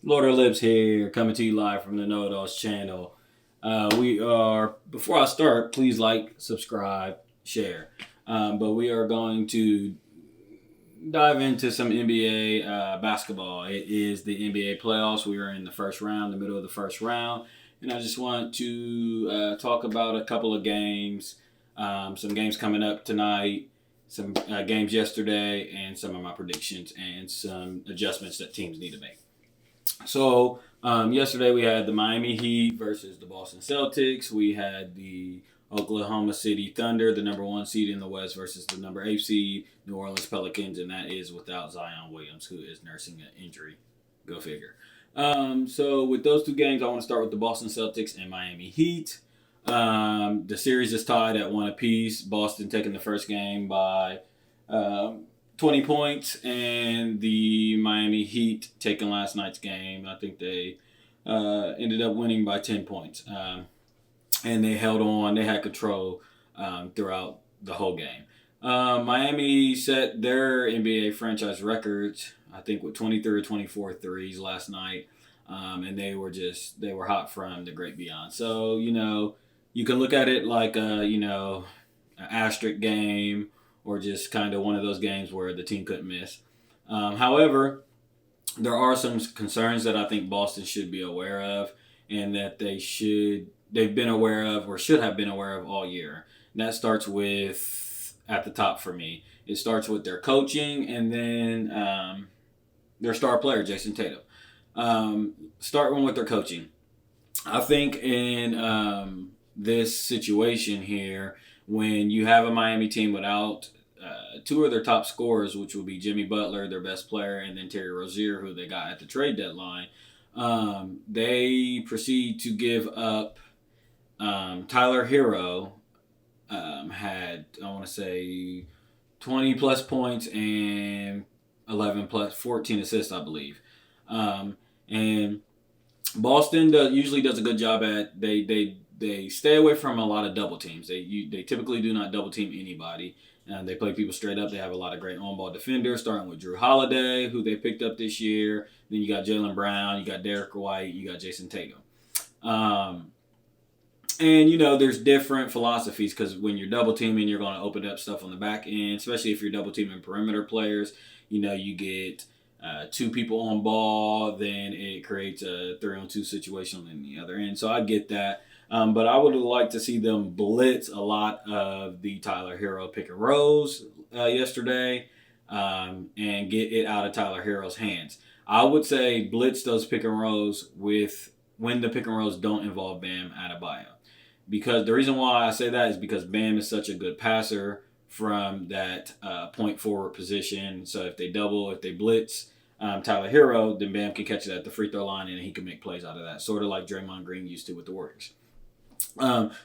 LordOfLips here, coming to you live from the No channel. Before I start, please like, subscribe, share. But we are going to dive into some NBA basketball. It is the NBA playoffs. We are in the first round, the middle of the first round. And I just want to talk about a couple of games, some games coming up tonight, some games yesterday, and some of my predictions and some adjustments that teams need to make. So yesterday we had the Miami Heat versus the Boston Celtics. We had the Oklahoma City Thunder, the number 1 seed in the West, versus the number 8 seed New Orleans Pelicans, and that is without Zion Williams, who is nursing an injury. Go figure. So with those two games, I want to start with the Boston Celtics and Miami Heat. The series is tied at 1 apiece. Boston taking the first game by 20 points, and the Miami Heat taking last night's game. I think they ended up winning by 10 points. And they held on. They had control throughout the whole game. Miami set their NBA franchise records, I think, with 23 or 24 threes last night. And they were hot from the great beyond. So, you can look at it like an asterisk game, or just kind of one of those games where the team couldn't miss. However, there are some concerns that I think Boston should be aware of, and that they've been aware of, or should have been aware of, all year. And that starts with, at the top for me, it starts with their coaching, and then their star player, Jason Tatum. Starting with their coaching. I think in this situation here, when you have a Miami team without two of their top scorers, which will be Jimmy Butler, their best player, and then Terry Rozier, who they got at the trade deadline, they proceed to give up Tyler Hero. Had, I want to say, 20 plus points and 11 plus 14 assists, I believe. And Boston usually does a good job at, they stay away from a lot of double teams. They typically do not double team anybody. They play people straight up. They have a lot of great on-ball defenders, starting with Drew Holiday, who they picked up this year. Then you got Jaylen Brown, you got Derek White, you got Jason Tatum. And, there's different philosophies, because when you're double teaming, you're going to open up stuff on the back end, especially if you're double teaming perimeter players. You get two people on ball, then it creates a 3-on-2 situation on the other end. So I get that. But I would like to see them blitz a lot of the Tyler Hero pick and rolls yesterday, and get it out of Tyler Hero's hands. I would say blitz those pick and rolls when the pick and rolls don't involve Bam Adebayo. Because the reason why I say that is because Bam is such a good passer from that point forward position. So if they blitz Tyler Hero, then Bam can catch it at the free throw line, and he can make plays out of that, sort of like Draymond Green used to with the Warriors.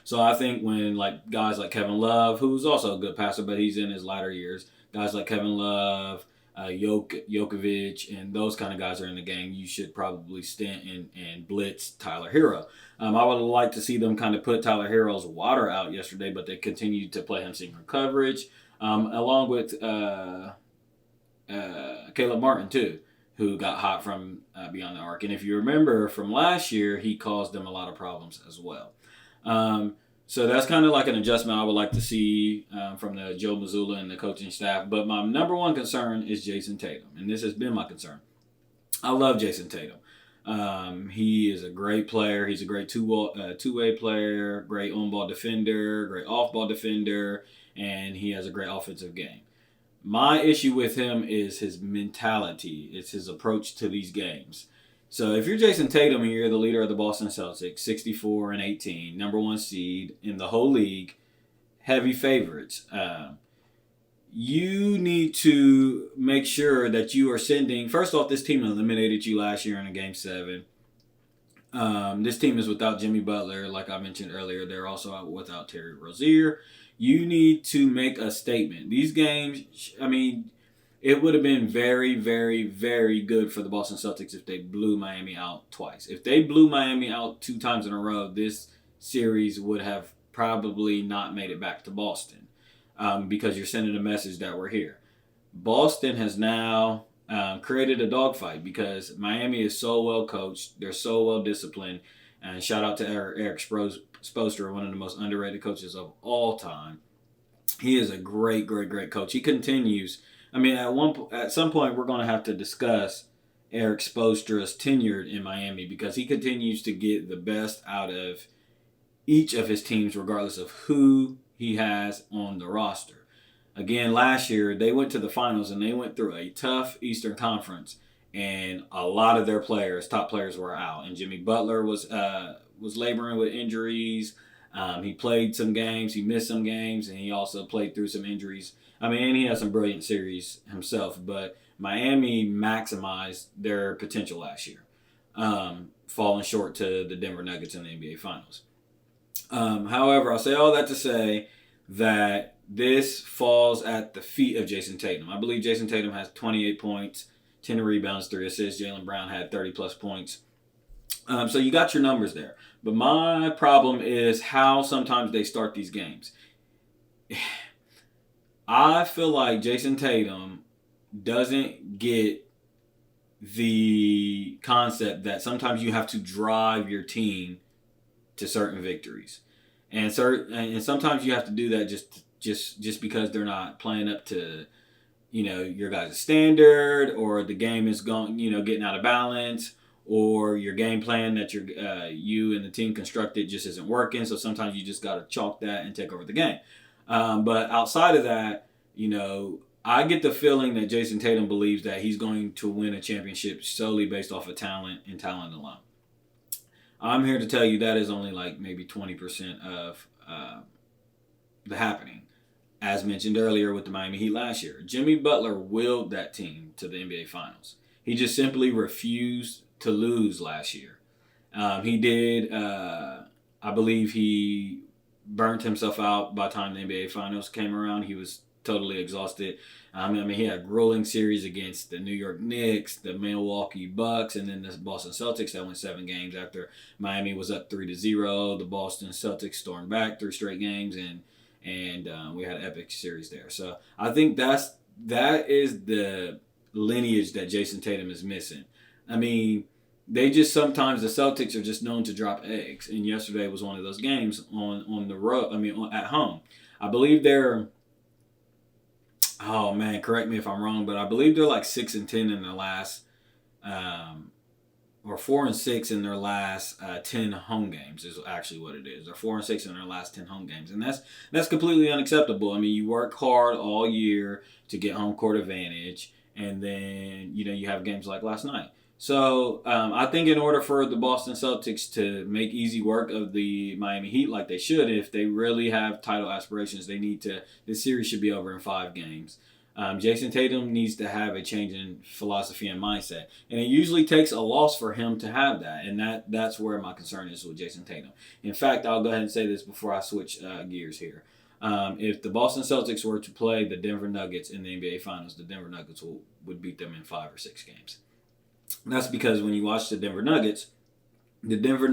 So I think when guys like Kevin Love, who's also a good passer, but he's in his latter years, guys like Kevin Love, Jokovic, and those kind of guys are in the game, you should probably stint and blitz Tyler Hero. I would like to see them kind of put Tyler Hero's water out yesterday, but they continued to play him single coverage, along with Caleb Martin too, who got hot from beyond the arc. And if you remember from last year, he caused them a lot of problems as well. So that's kind of like an adjustment I would like to see from the Joe Mazzulla and the coaching staff. But my number one concern is Jason Tatum, and this has been my concern. I love Jason Tatum. He is a great player. He's a great two-way player, great on-ball defender, great off-ball defender, and he has a great offensive game. My issue with him is his mentality. It's his approach to these games. So if you're Jason Tatum and you're the leader of the Boston Celtics, 64-18, number 1 seed in the whole league, heavy favorites, you need to make sure that you are sending. First off, this team eliminated you last year in a Game 7. This team is without Jimmy Butler, like I mentioned earlier. They're also without Terry Rozier. You need to make a statement. These games, it would have been very, very, very good for the Boston Celtics if they blew Miami out twice. If they blew Miami out 2 times in a row, this series would have probably not made it back to Boston. because you're sending a message that we're here. Boston has now created a dogfight because Miami is so well coached. They're so well disciplined. And shout out to Eric Spoelstra, one of the most underrated coaches of all time. He is a great, great, great coach. He continues. I mean, at some point, we're going to have to discuss Eric Spoelstra's tenure in Miami because he continues to get the best out of each of his teams, regardless of who he has on the roster. Again, last year, they went to the finals and they went through a tough Eastern Conference, and a lot of their top players were out. And Jimmy Butler was laboring with injuries. He played some games, he missed some games, and he also played through some injuries. I mean, and he had some brilliant series himself, but Miami maximized their potential last year, falling short to the Denver Nuggets in the NBA Finals. However, I'll say all that to say that this falls at the feet of Jason Tatum. I believe Jason Tatum has 28 points, 10 rebounds, 3 assists. Jaylen Brown had 30-plus points. So you got your numbers there. But my problem is how sometimes they start these games. I feel like Jason Tatum doesn't get the concept that sometimes you have to drive your team to certain victories. And sometimes you have to do that just because they're not playing up to, your guys' standard, or the game is going, getting out of balance, or your game plan that you and the team constructed just isn't working. So sometimes you just got to chalk that and take over the game. But outside of that, I get the feeling that Jason Tatum believes that he's going to win a championship solely based off of talent and talent alone. I'm here to tell you that is only like maybe 20% of the happening. As mentioned earlier with the Miami Heat last year, Jimmy Butler willed that team to the NBA Finals. He just simply refused to lose last year. He did, I believe he burnt himself out by the time the NBA Finals came around. He was totally exhausted. I mean, he had a grueling series against the New York Knicks, the Milwaukee Bucks, and then the Boston Celtics that went 7 games after Miami was up 3-0. The Boston Celtics stormed back 3 straight games, and we had an epic series there. So I think that is the lineage that Jason Tatum is missing. I mean, they just sometimes, the Celtics are just known to drop eggs, and yesterday was one of those games on the road. I mean, at home. I believe they're, oh man, correct me if I'm wrong, but I believe they're like 6-10 in their last, or 4-6 in their last 10 home games is actually what it is. They're 4-6 in their last 10 home games, and that's completely unacceptable. I mean, you work hard all year to get home court advantage, and then you have games like last night. So I think in order for the Boston Celtics to make easy work of the Miami Heat like they should, if they really have title aspirations, this series should be over in 5 games. Jason Tatum needs to have a change in philosophy and mindset. And it usually takes a loss for him to have that. And that's where my concern is with Jason Tatum. In fact, I'll go ahead and say this before I switch gears here. If the Boston Celtics were to play the Denver Nuggets in the NBA Finals, the Denver Nuggets would beat them in 5 or 6 games. And that's because when you watch the Denver Nuggets, they're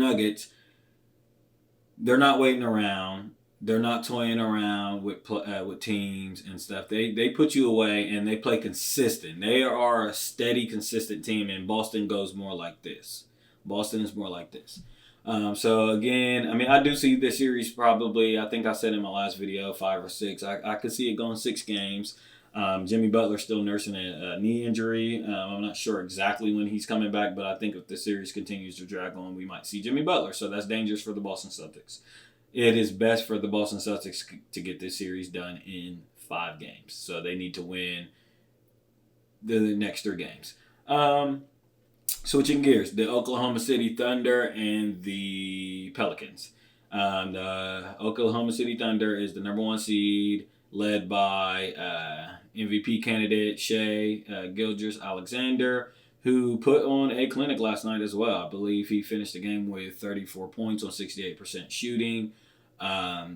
not waiting around. They're not toying around with teams and stuff. They put you away and they play consistent. They are a steady, consistent team, and Boston goes more like this. Boston is more like this. So again, I mean, I do see this series probably, I think I said in my last video, 5 or 6. I could see it going 6 games. Jimmy Butler's still nursing a knee injury. I'm not sure exactly when he's coming back, but I think if the series continues to drag on, we might see Jimmy Butler. So that's dangerous for the Boston Celtics. It is best for the Boston Celtics to get this series done in 5 games. So they need to win the next 3 games. Switching gears, the Oklahoma City Thunder and the Pelicans. The Oklahoma City Thunder is the number 1 seed, led by MVP candidate Shai Gilgeous-Alexander, who put on a clinic last night as well. I believe he finished the game with 34 points on 68% shooting.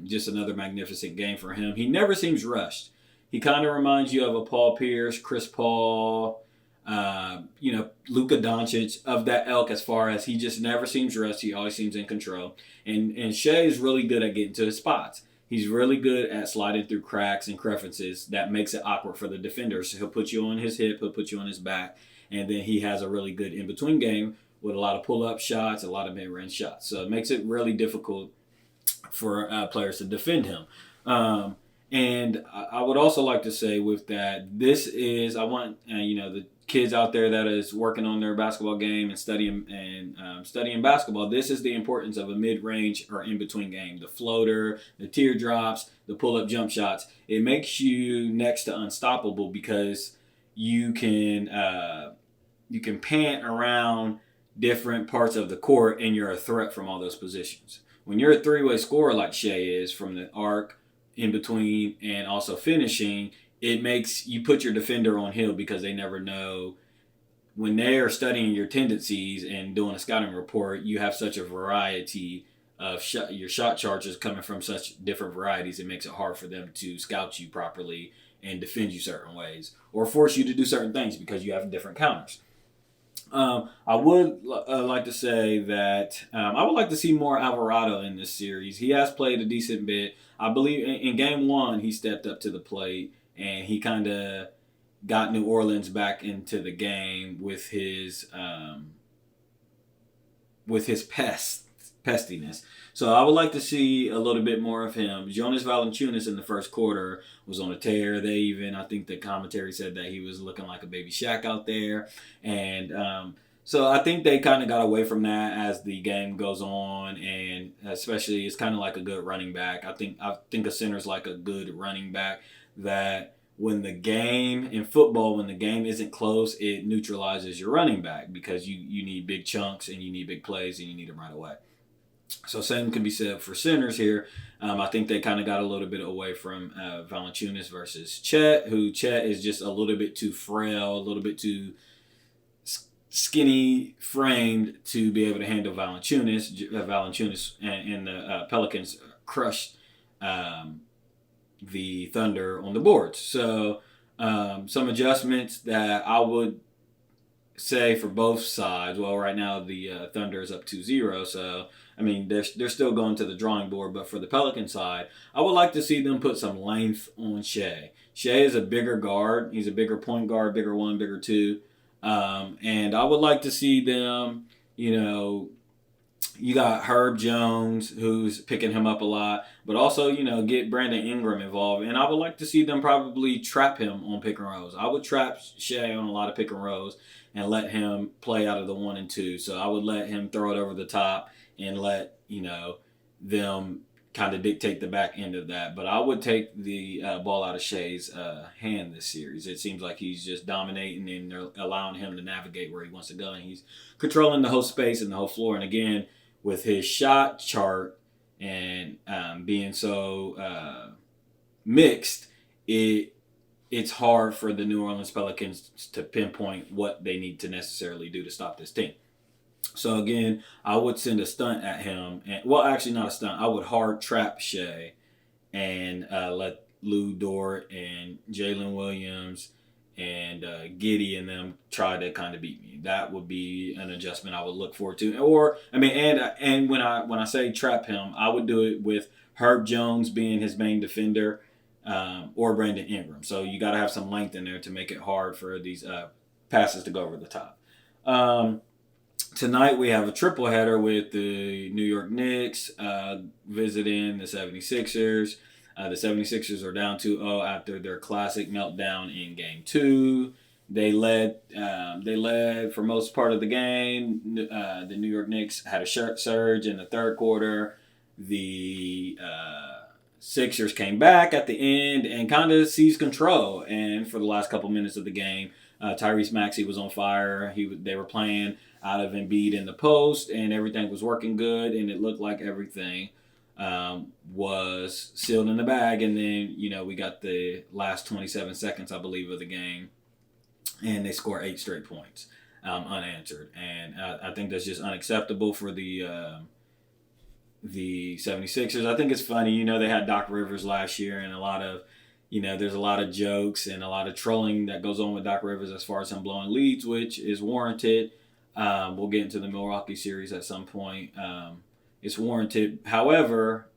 Just another magnificent game for him. He never seems rushed. He kind of reminds you of a Paul Pierce, Chris Paul, Luka Doncic, of that ilk, as far as he just never seems rushed. He always seems in control. And Shai is really good at getting to his spots. He's really good at sliding through cracks and crevices that makes it awkward for the defender. So he'll put you on his hip, he'll put you on his back, and then he has a really good in-between game with a lot of pull-up shots, a lot of mid-range shots. So it makes it really difficult for players to defend him. And I would also like to say with that, this is, I want, the kids out there that is working on their basketball game and studying basketball, this is the importance of a mid-range or in-between game. The floater, the teardrops, the pull-up jump shots. It makes you next to unstoppable because you can pant around different parts of the court and you're a threat from all those positions. When you're a three-way scorer like Shea is from the arc, in between, and also finishing, it makes you put your defender on hill because they never know when they are studying your tendencies and doing a scouting report. You have such a variety of your shot charges coming from such different varieties. It makes it hard for them to scout you properly and defend you certain ways or force you to do certain things because you have different counters. I would like to say that I would like to see more Alvarado in this series. He has played a decent bit. I believe in game one, he stepped up to the plate and he kind of got New Orleans back into the game with his pestiness. So I would like to see a little bit more of him. Jonas Valanciunas in the first quarter was on a tear. I think the commentary said that he was looking like a baby Shaq out there. And so I think they kind of got away from that as the game goes on. And especially it's kind of like a good running back. I think a center's like a good running back that when the game in football, when the game isn't close, it neutralizes your running back because you need big chunks and you need big plays and you need them right away. So same can be said for centers here. I think they kind of got a little bit away from Valanciunas versus Chet, who Chet is just a little bit too frail, a little bit too skinny framed to be able to handle Valanciunas. Valanciunas and the Pelicans crushed the Thunder on the boards. So some adjustments that I would say for both sides. Well, right now the Thunder is up 2-0, so I mean they're still going to the drawing board. But for the Pelican side, I would like to see them put some length on Shea. Shea is a bigger guard. He's a bigger point guard, bigger one, bigger two, and I would like to see them. You got Herb Jones, who's picking him up a lot, but also, get Brandon Ingram involved. And I would like to see them probably trap him on pick and rolls. I would trap Shea on a lot of pick and rolls and let him play out of the 1 and 2. So I would let him throw it over the top and let, them kind of dictate the back end of that. But I would take the ball out of Shea's hand this series. It seems like he's just dominating and they're allowing him to navigate where he wants to go. And he's controlling the whole space and the whole floor. And again, with his shot chart and being so mixed, it's hard for the New Orleans Pelicans to pinpoint what they need to necessarily do to stop this team. So again, I would send a stunt at him. Actually not a stunt. I would hard trap Shea and let Lou Dort and Jalen Williams and Giddey and them try to kind of beat me. That would be an adjustment I would look forward to. And when I say trap him, I would do it with Herb Jones being his main defender or Brandon Ingram. So you got to have some length in there to make it hard for these passes to go over the top. Tonight we have a triple header with the New York Knicks visiting the 76ers. The 76ers are down 2-0 after their classic meltdown in Game 2. They led for most part of the game. The New York Knicks had a surge in the third quarter. The Sixers came back at the end and kind of seized control. And for the last couple minutes of the game, Tyrese Maxey was on fire. They were playing out of Embiid in the post, and everything was working good, and it looked like everything was sealed in the bag. And then, we got the last 27 seconds, I believe, of the game, and they score 8 straight points unanswered. And I think that's just unacceptable for the 76ers. I think it's funny, they had Doc Rivers last year, and a lot of, there's a lot of jokes and a lot of trolling that goes on with Doc Rivers as far as him blowing leads, which is warranted. We'll get into the Milwaukee series at some point. It's warranted. However,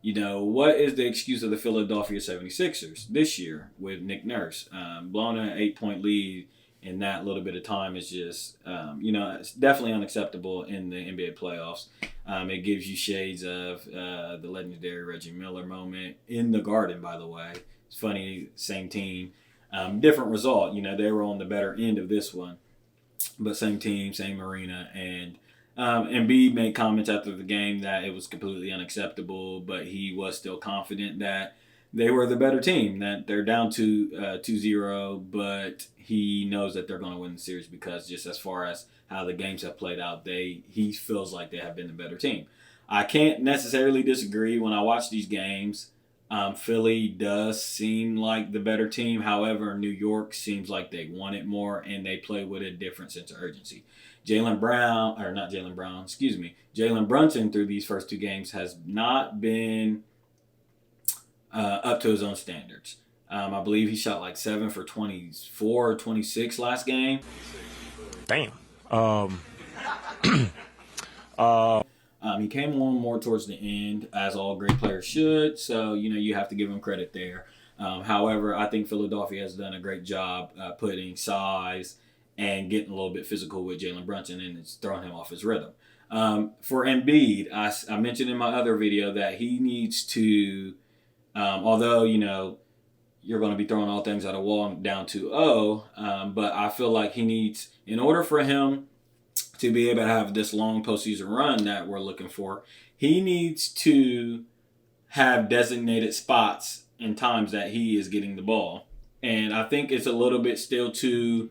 what is the excuse of the Philadelphia 76ers this year with Nick Nurse? Blowing an 8-point lead in that little bit of time is just, it's definitely unacceptable in the NBA playoffs. It gives you shades of the legendary Reggie Miller moment in the Garden, by the way. It's funny, same team, different result. They were on the better end of this one, but same team, same arena. And Embiid made comments after the game that it was completely unacceptable, but he was still confident that they were the better team, that they're down to 2-0, but he knows that they're going to win the series because just as far as how the games have played out, he feels like they have been the better team. I can't necessarily disagree. When I watch these games, Philly does seem like the better team. However, New York seems like they want it more and they play with a different sense of urgency. Jalen Brunson through these first two games has not been up to his own standards. I believe he shot like 7 for 24 or 26 last game. Damn. He came on more towards the end, as all great players should. So, you have to give him credit there. However, I think Philadelphia has done a great job putting size and getting a little bit physical with Jalen Brunson, and it's throwing him off his rhythm. For Embiid, I mentioned in my other video that he needs to, although, you're going to be throwing all things at a wall down 2-0, but I feel like he needs, in order for him to be able to have this long postseason run that we're looking for, he needs to have designated spots and times that he is getting the ball. And I think it's a little bit still too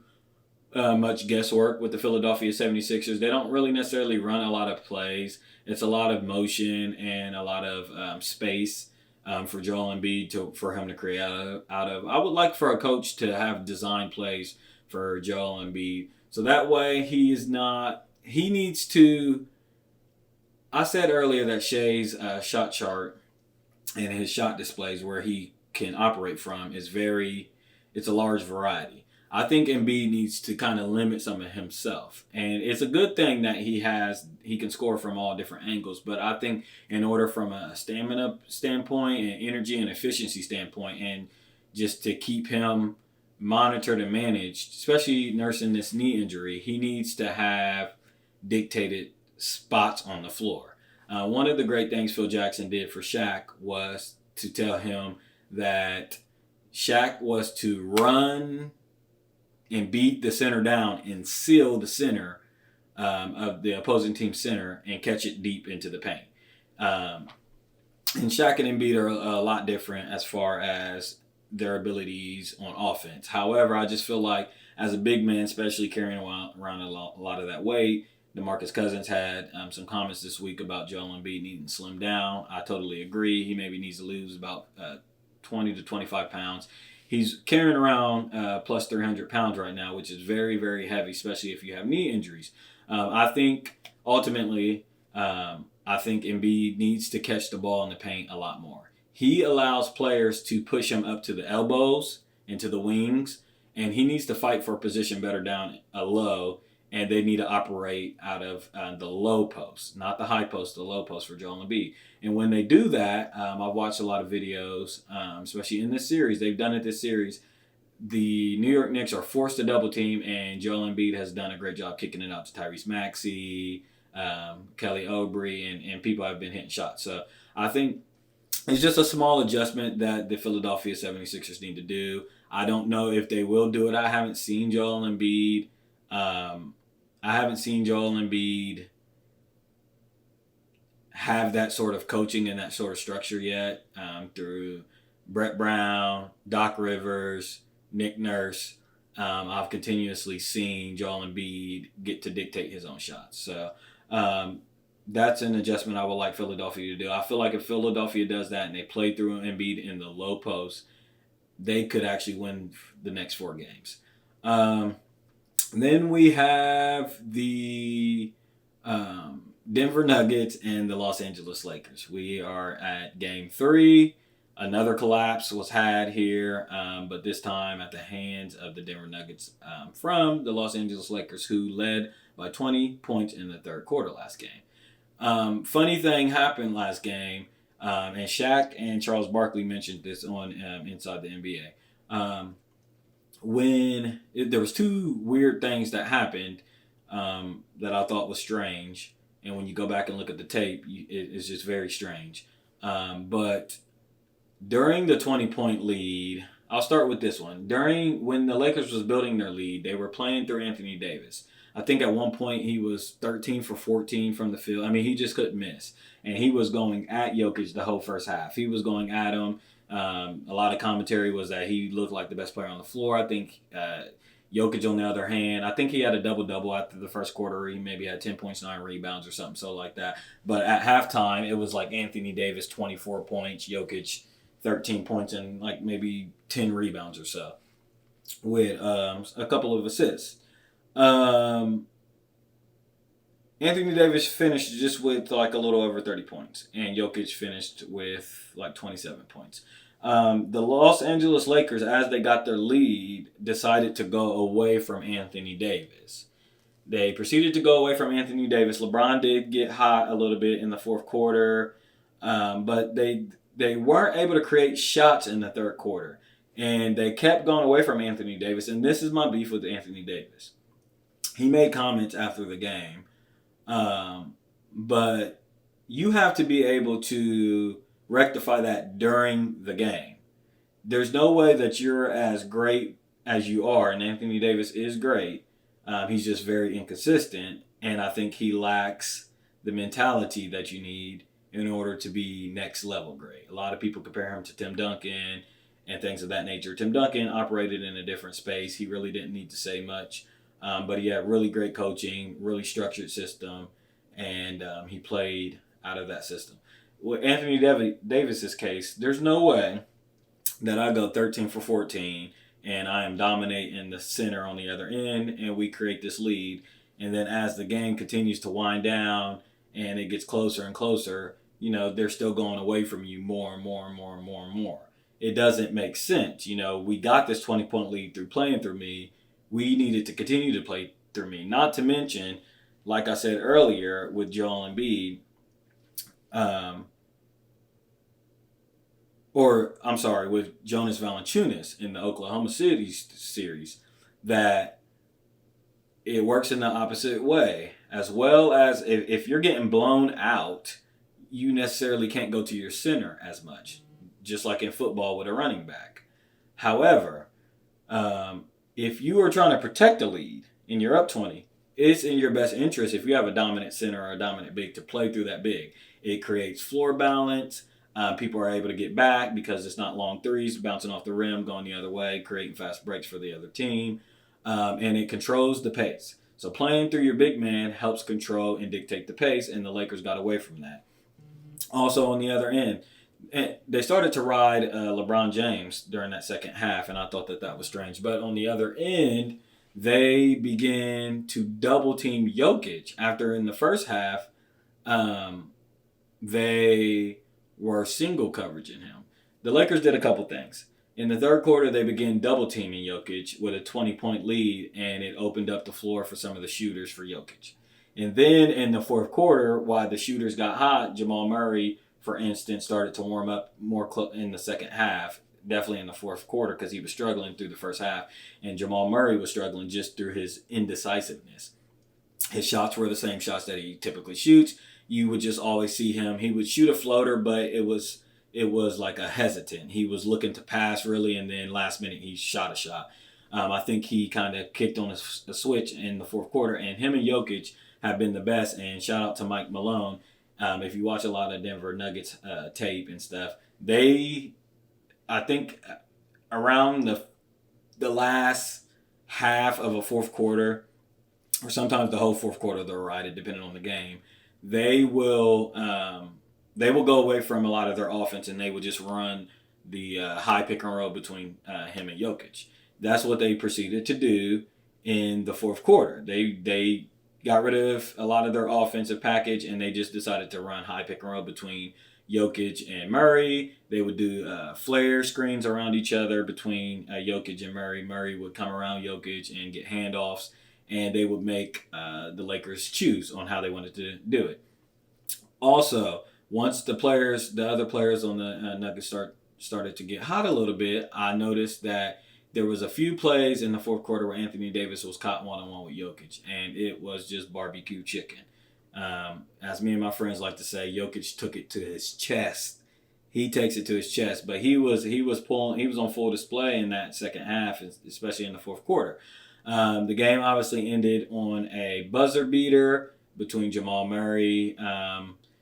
much guesswork with the Philadelphia 76ers. They don't really necessarily run a lot of plays. It's a lot of motion and a lot of space for Joel Embiid for him to create out of. I would like for a coach to have design plays for Joel Embiid. So that way he needs to, I said earlier that Shea's shot chart and his shot displays where he can operate from it's a large variety. I think Embiid needs to kind of limit some of himself. And it's a good thing that he can score from all different angles. But I think in order from a stamina standpoint and energy and efficiency standpoint, and just to keep him monitored and managed, especially nursing this knee injury, he needs to have dictated spots on the floor. One of the great things Phil Jackson did for Shaq was to tell him that Shaq was to run and beat the center down and seal the center of the opposing team center and catch it deep into the paint. And Shaq and Embiid are a lot different as far as their abilities on offense. However, I just feel like as a big man, especially carrying around a lot of that weight, DeMarcus Cousins had some comments this week about Joel Embiid needing to slim down. I totally agree. He maybe needs to lose about 20 to 25 pounds. He's carrying around plus 300 pounds right now, which is very, very heavy, especially if you have knee injuries. I think ultimately, Embiid needs to catch the ball in the paint a lot more. He allows players to push him up to the elbows and to the wings, and he needs to fight for a position better down low, and they need to operate out of the low post, not the high post, the low post for Joel Embiid. And when they do that, I've watched a lot of videos, especially in this series. They've done it this series. The New York Knicks are forced to double team, and Joel Embiid has done a great job kicking it out to Tyrese Maxey, Kelly Oubre, and people have been hitting shots. So I think it's just a small adjustment that the Philadelphia 76ers need to do. I don't know if they will do it. I haven't seen Joel Embiid have that sort of coaching and that sort of structure yet through Brett Brown, Doc Rivers, Nick Nurse. I've continuously seen Joel Embiid get to dictate his own shots. So that's an adjustment I would like Philadelphia to do. I feel like if Philadelphia does that and they play through Embiid in the low post, they could actually win the next 4 games. Then we have the Denver Nuggets and the Los Angeles Lakers. We are at Game 3. Another collapse was had here, but this time at the hands of the Denver Nuggets from the Los Angeles Lakers, who led by 20 points in the third quarter last game. Funny thing happened last game. And Shaq and Charles Barkley mentioned this on Inside the NBA. There was two weird things that happened that I thought was strange, and when you go back and look at the tape, it's just very strange. But during the 20-point lead, I'll start with this one. During when the Lakers was building their lead, they were playing through Anthony Davis. I think at one point he was 13 for 14 from the field. I mean, he just couldn't miss. And he was going at Jokic the whole first half. He was going at him. A lot of commentary was that he looked like the best player on the floor. I think Jokic, on the other hand, I think he had a double-double after the first quarter. He maybe had 10 points, 9 rebounds or something so like that. But at halftime, it was like Anthony Davis, 24 points, Jokic, 13 points, and like maybe 10 rebounds or so with a couple of assists. Anthony Davis finished just with like a little over 30 points, and Jokic finished with like 27 points. The Los Angeles Lakers, as they got their lead, decided to go away from Anthony Davis. They proceeded to go away from Anthony Davis. LeBron did get hot a little bit in the fourth quarter, but they weren't able to create shots in the third quarter. And they kept going away from Anthony Davis, and this is my beef with Anthony Davis. He made comments after the game, but you have to be able to rectify that during the game. There's no way that you're as great as you are, and Anthony Davis is great. He's just very inconsistent, and I think he lacks the mentality that you need in order to be next level great. A lot of people compare him to Tim Duncan and things of that nature. Tim Duncan operated in a different space. He really didn't need to say much, but he had really great coaching, really structured system, and he played out of that system. With Anthony Davis's case, there's no way that I go 13 for 14 and I am dominating the center on the other end and we create this lead. And then as the game continues to wind down and it gets closer and closer, they're still going away from you more and more and more and more and more. It doesn't make sense. We got this 20-point lead through playing through me. We needed to continue to play through me. Not to mention, like I said earlier with Joel Embiid, with Jonas Valanciunas in the Oklahoma City series, that it works in the opposite way. As well as if you're getting blown out, you necessarily can't go to your center as much, just like in football with a running back. However, if you are trying to protect a lead and you're up 20, it's in your best interest if you have a dominant center or a dominant big to play through that big. It creates floor balance. People are able to get back because it's not long threes bouncing off the rim, going the other way, creating fast breaks for the other team. And it controls the pace. So playing through your big man helps control and dictate the pace, and the Lakers got away from that. Also on the other end, they started to ride LeBron James during that second half, and I thought that was strange. But on the other end, they began to double team Jokic after in the first half they were single coveraging him. The Lakers did a couple things. In the third quarter, they began double teaming Jokic with a 20-point lead, and it opened up the floor for some of the shooters for Jokic. And then in the fourth quarter, while the shooters got hot, Jamal Murray, for instance, started to warm up more in the second half, definitely in the fourth quarter because he was struggling through the first half, and Jamal Murray was struggling just through his indecisiveness. His shots were the same shots that he typically shoots. You would just always see him. He would shoot a floater, but it was like a hesitant. He was looking to pass really, and then last minute he shot a shot. I think he kind of kicked on a switch in the fourth quarter, and him and Jokic have been the best. And shout out to Mike Malone. If you watch a lot of Denver Nuggets tape and stuff, I think around the last half of a fourth quarter, or sometimes the whole fourth quarter, they'll ride it depending on the game. They will go away from a lot of their offense and they will just run the high pick and roll between him and Jokic. That's what they proceeded to do in the fourth quarter. They got rid of a lot of their offensive package and they just decided to run high pick and roll between Jokic and Murray. They would do flare screens around each other between Jokic and Murray. Murray would come around Jokic and get handoffs, and they would make the Lakers choose on how they wanted to do it. Also, once the other players on the Nuggets started to get hot a little bit, I noticed that there was a few plays in the fourth quarter where Anthony Davis was caught one-on-one with Jokic, and it was just barbecue chicken. As me and my friends like to say, Jokic took it to his chest. He takes it to his chest, but he was on full display in that second half, especially in the fourth quarter. The game obviously ended on a buzzer beater between Jamal Murray.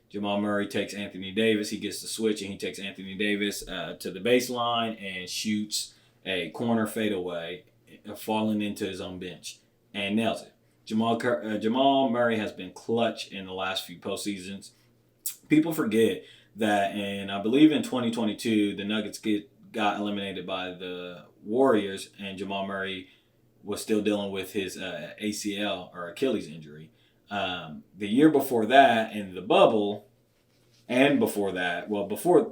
Jamal Murray takes Anthony Davis. He gets the switch, and he takes Anthony Davis to the baseline and shoots a corner fadeaway, falling into his own bench, and nails it. Jamal Murray has been clutch in the last few postseasons. People forget that, and I believe in 2022, the Nuggets got eliminated by the Warriors, and Jamal Murray was still dealing with his ACL or Achilles injury. The year before that, in the bubble, and before that,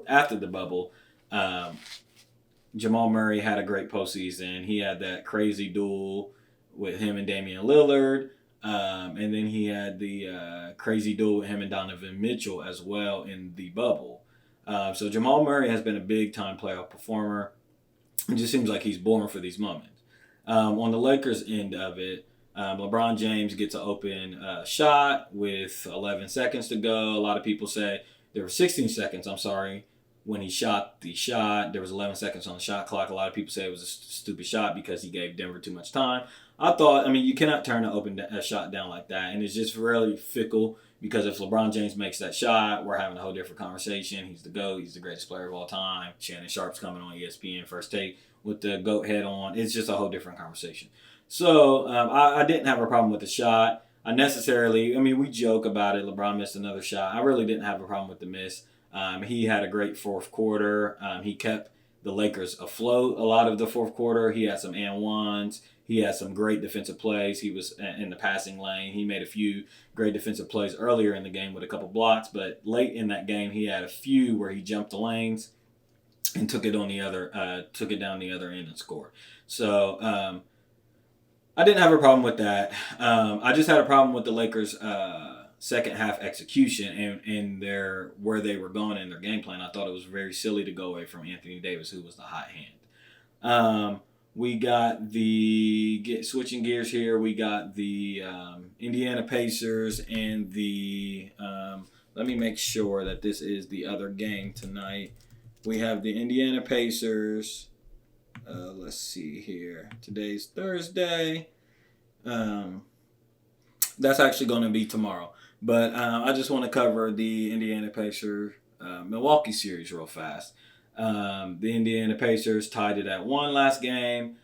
after the bubble, Jamal Murray had a great postseason. He had that crazy duel with him and Damian Lillard. And then he had the crazy duel with him and Donovan Mitchell as well in the bubble. So Jamal Murray has been a big-time playoff performer. It just seems like he's born for these moments. On the Lakers end of it, LeBron James gets an open shot with 11 seconds to go. A lot of people say there were 16 seconds, when he shot the shot. There was 11 seconds on the shot clock. A lot of people say it was a stupid shot because he gave Denver too much time. You cannot turn a shot down like that. And it's just really fickle because if LeBron James makes that shot, we're having a whole different conversation. He's the GOAT. He's the greatest player of all time. Shannon Sharp's coming on ESPN First Take with the GOAT head on. It's just a whole different conversation. So I didn't have a problem with the shot. We joke about it. LeBron missed another shot. I really didn't have a problem with the miss. He had a great fourth quarter. He kept the Lakers afloat a lot of the fourth quarter. He had some and ones. He had some great defensive plays. He was in the passing lane. He made a few great defensive plays earlier in the game with a couple blocks, but late in that game he had a few where he jumped the lanes and took it down the other end and scored. So I didn't have a problem with that. I just had a problem with the Lakers' second half execution and where they were going in their game plan. I thought it was very silly to go away from Anthony Davis, who was the hot hand. We got switching gears here. We got the Indiana Pacers and the. Let me make sure that this is the other game tonight. We have the Indiana Pacers. Let's see here. Today's Thursday. That's actually going to be tomorrow. But I just want to cover the Indiana Pacers Milwaukee series real fast. The Indiana Pacers tied it at 1 last game.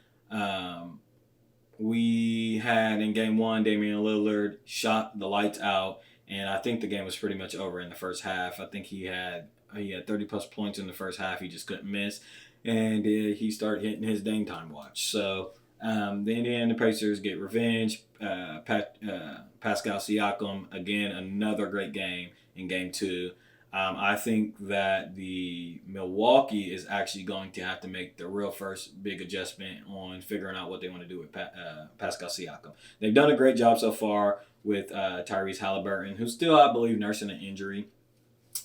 We had in game 1, Damian Lillard shot the lights out, and I think the game was pretty much over in the first half. I think he had 30 plus points in the first half. He just couldn't miss, and he started hitting his Dame Time watch. So the Indiana Pacers get revenge. Pascal Siakam, again, another great game in game 2. I think that the Milwaukee is actually going to have to make the real first big adjustment on figuring out what they want to do with Pascal Siakam. They've done a great job so far with Tyrese Halliburton, who's still, I believe, nursing an injury.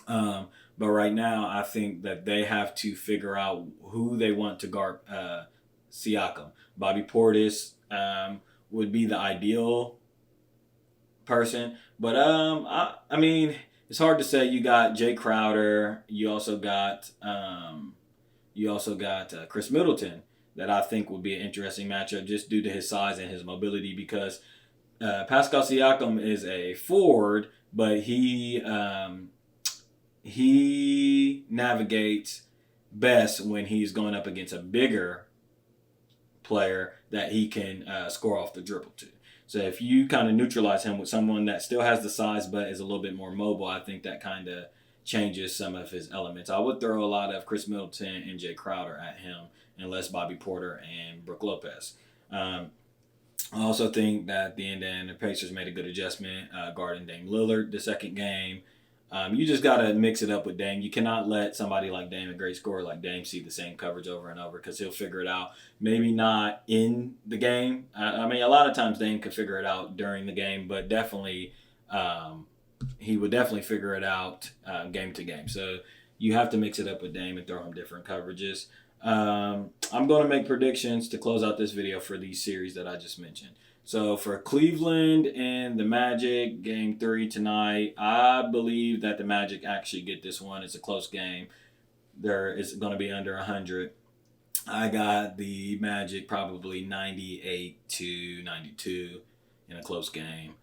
But right now, I think that they have to figure out who they want to guard Siakam. Bobby Portis would be the ideal person, but it's hard to say. You got Jay Crowder. You also got Chris Middleton that I think would be an interesting matchup just due to his size and his mobility, because Pascal Siakam is a forward, but he navigates best when he's going up against a bigger player that he can score off the dribble to. So if you kind of neutralize him with someone that still has the size but is a little bit more mobile, I think that kind of changes some of his elements. I would throw a lot of Chris Middleton and Jay Crowder at him, and less Bobby Porter and Brook Lopez. I also think that the Indiana Pacers made a good adjustment guarding Dame Lillard the second game. You just got to mix it up with Dame. You cannot let somebody like Dame, a great scorer like Dame, see the same coverage over and over, because he'll figure it out. Maybe not in the game. A lot of times Dame could figure it out during the game, but definitely he would definitely figure it out game to game. So you have to mix it up with Dame and throw him different coverages. I'm going to make predictions to close out this video for these series that I just mentioned. So for Cleveland and the Magic, game 3 tonight, I believe that the Magic actually get this one. It's a close game. There is going to be under 100. I got the Magic probably 98-92 in a close game.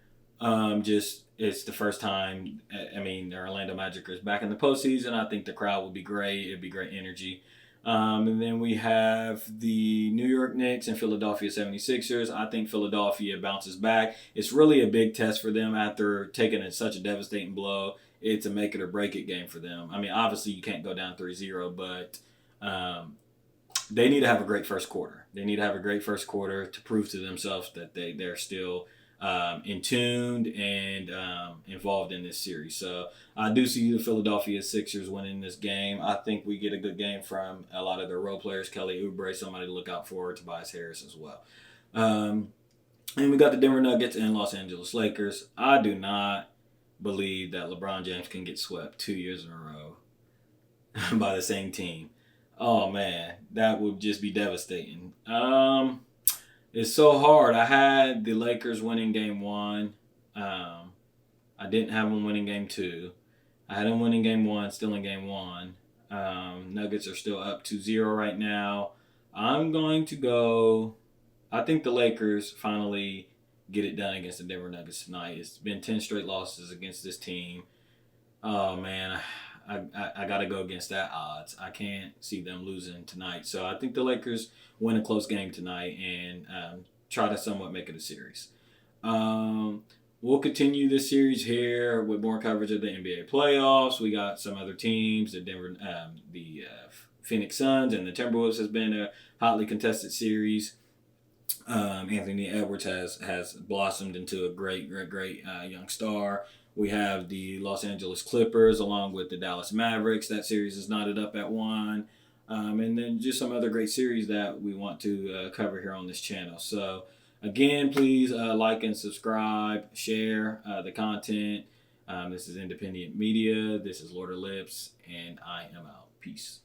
Just it's the first time. I mean, the Orlando Magic is back in the postseason. I think the crowd will be great. It'd be great energy. And then we have the New York Knicks and Philadelphia 76ers. I think Philadelphia bounces back. It's really a big test for them after taking such a devastating blow. It's a make it or break it game for them. I mean, obviously you can't go down 3-0, but they need to have a great first quarter. They need to have a great first quarter to prove to themselves that they're still in tuned and involved in this series. So I do see the Philadelphia Sixers winning this game. I think we get a good game from a lot of their role players. Kelly Oubre, somebody to look out for. Tobias Harris as well. And we got the Denver Nuggets and Los Angeles Lakers. I do not believe that LeBron James can get swept 2 years in a row by the same team. Oh man, that would just be devastating. It's so hard. I had the Lakers winning game 1. I didn't have them winning game 2. I had them winning game 1, still in game 1. Nuggets are still up 2-0 right now. I'm going to go. I think the Lakers finally get it done against the Denver Nuggets tonight. It's been 10 straight losses against this team. Oh man, I got to go against that odds. I can't see them losing tonight. So I think the Lakers win a close game tonight and try to somewhat make it a series. We'll continue this series here with more coverage of the NBA playoffs. We got some other teams. The Phoenix Suns and the Timberwolves has been a hotly contested series. Anthony Edwards has blossomed into a great young star. We have the Los Angeles Clippers along with the Dallas Mavericks. That series is knotted up at 1. And then just some other great series that we want to cover here on this channel. So, again, please like and subscribe, share the content. This is independent media. This is Lord of Lips, and I am out. Peace.